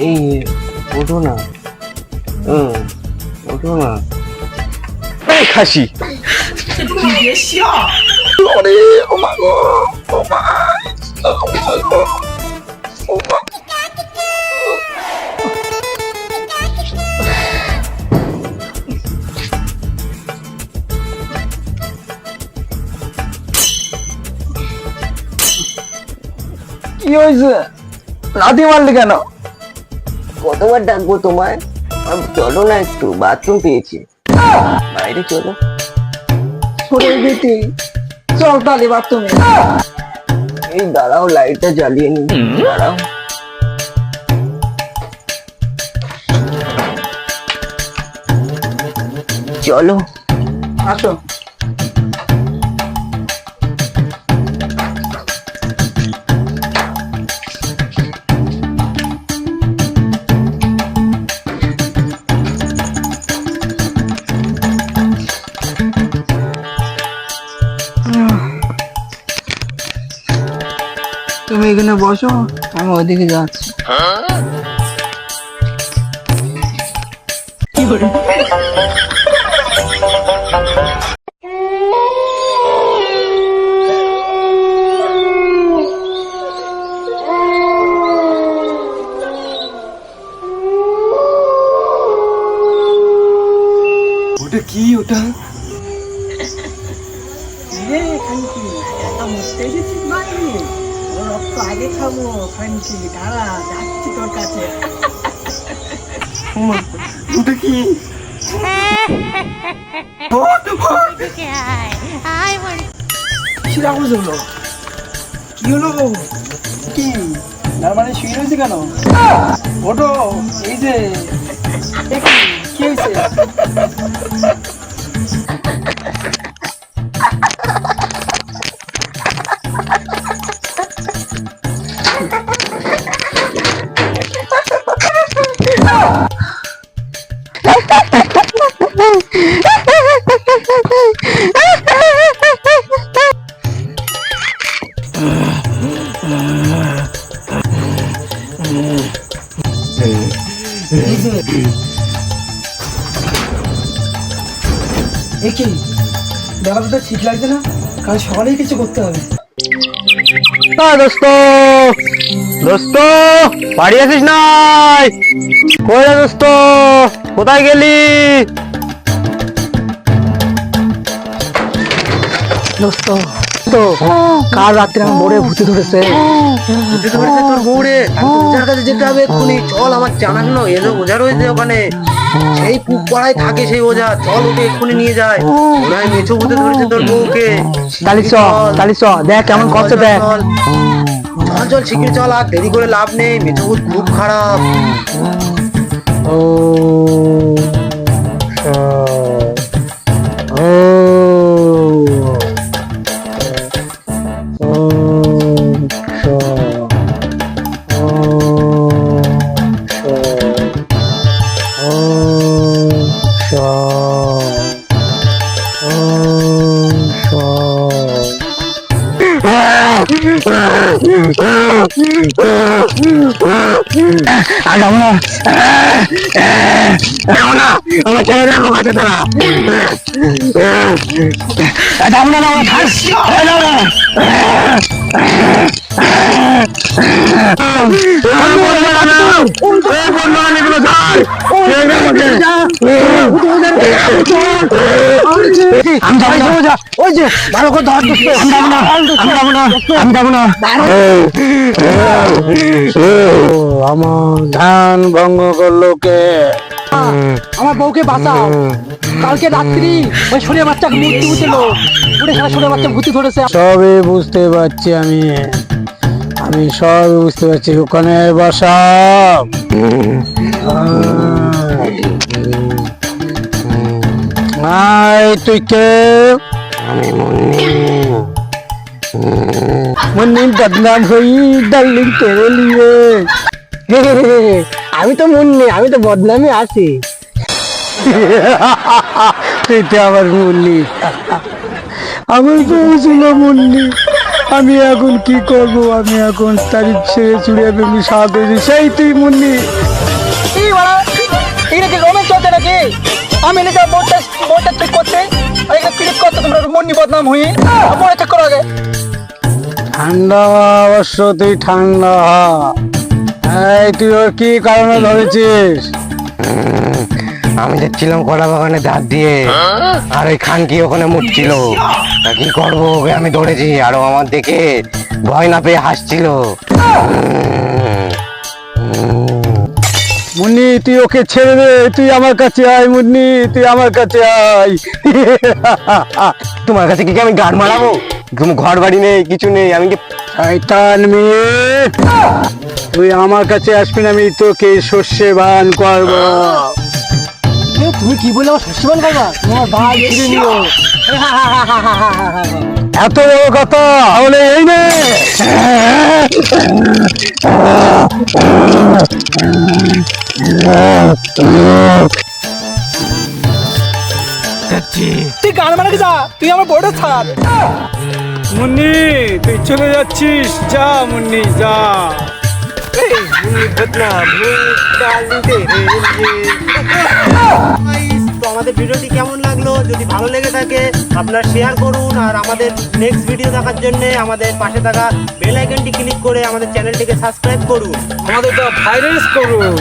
এই ওঠো না, ওঠো না। এই খাসি ওরে, ও মা গো, ও মা, ও মা গো, ও মা। কি হয়েছে? লাথি মারলি কেন? কতবার ডাকবো তোমায়? চলো না, একটু বাথরুম পেয়েছি, বাইরে চলো। চল তাহলে বাথরুমে। এই দাঁড়াও, লাইটটা জ্বালিয়ে নি, দাঁড়াও। চলো আসো। তুমি এখানে বসো, আমি ওদিকে যাচ্ছি। ওটা কি? ওটা আগে খাবো, দাঁড়া যাচ্ছি তোর কাছে। ওটা কি? কি হলো? কি তার মানে শুয়ে রয়েছে কেন? ওটো, এই যে কি হয়েছে? কি ব্যাপারটা তো ঠিক লাগছে না, কাল সকালেই কিছু করতে হবে। দোস্ত, দোস্ত বাড়ি আছিস নাই? কই রে দোস্ত, কোথায় গেলি? দোস্ত তো কাল রাত্রে আমার বউরে ভূতে ধরেছে। ভূতে ধরেছে তোর বউরে? ওঝার কাছে যেতে হবে এক্ষুনি, চল। আমার জানানো এলো ওঝা রয়েছে ওখানে, সেই পুক পাড়ায় থাকে সেই ওঝা। চল, ওকে এক্ষুনি নিয়ে যায়। ওরাই মেছো ভূতে ধরেছে তোর বউকে। তালি চ, দেখ কেমন করছে, দেখ। চল চল, শিগগির চল, আর দেরি করে লাভ নেই, মেছো ভূত খুব খারাপ। আমার ছেলে দেখো কাছে তারা ওই যে ভালো করে ধর, আমি যাবো না। আমার ধ্যান ভঙ্গ করলো কে? আমার বউকে বাঁচাও। কালকে রাত্রি ওই শরীর বাচ্চাকে মূর্তি উঠলো, উঠে সারা শরীর বাচ্চা ভূতি ধরেছে। সবই বুঝতে পারছি আমি সব বুঝতে পারছি। ওখানে বসা তুই কে? আমি মুন্নি বদনাম হই ডার্লিং তেরে লিয়ে। আমি তো মুন্নি, আমি তো বদনামে আছি। তুই তো আমার মুন্নি, আমার বউ ছিল মুন্নি। আমি এখন কি করবো? আমি এখন তারিখ ছেড়ে চুড়িয়ে সাথে সেই তুই মুন্নি। কি বলা এটা কি রোমেন্স চলছে নাকি? আমি নিজে বোর্ডটা ঠিক করছি আর এটা ক্লিক করতে তোমরা মন্নি বদনাম হয়ে বোর্ডে ঠিক করো আগে। ঠান্ডা হ, অবশ্য তুই ঠান্ডা হ। এই তুই ওর কি কারণে ধরেছিস? আমি যাচ্ছিলাম কলা বাগানে ধার দিয়ে, আর ওই খানকি ওখানে মুটছিল। তা কি করবো, ওকে আমি ধরেছি, আর ও আমার দেখে ভয় না পেয়ে হাসছিল। মুন্নি তুই ওকে ছেড়ে দে, তুই আমার কাছে আয় মুন্নি, তুই আমার কাছে আয়। তোমার কাছে কি আমি গান মারাবো? তুমি ঘর বাড়ি নেই, কিছু নেই, আমি কি শয়তান মেয়ে, তুই আমার কাছে আসবি না, আমি তোকে শস্যে বান করবো। তুমি কি বলে আমার শস্যবান করবা? তোমার ভাই ফিরে নিও। এত বড় কথা হলে এই নে। তুই গান মানে কি, যা তুই আমার বোর্ডে ছাড়। মুন্নি তুই চলে যাচ্ছিস, যা মুন্নি যা। তো আমাদের ভিডিওটি কেমন লাগলো? যদি ভালো লেগে থাকে আপনারা শেয়ার করুন, আর আমাদের নেক্সট ভিডিও দেখার জন্য আমাদের পাশে থাকা বেল আইকনটি ক্লিক করে আমাদের চ্যানেলটিকে সাবস্ক্রাইব করুন। আমাদের ভাইরাস করুন।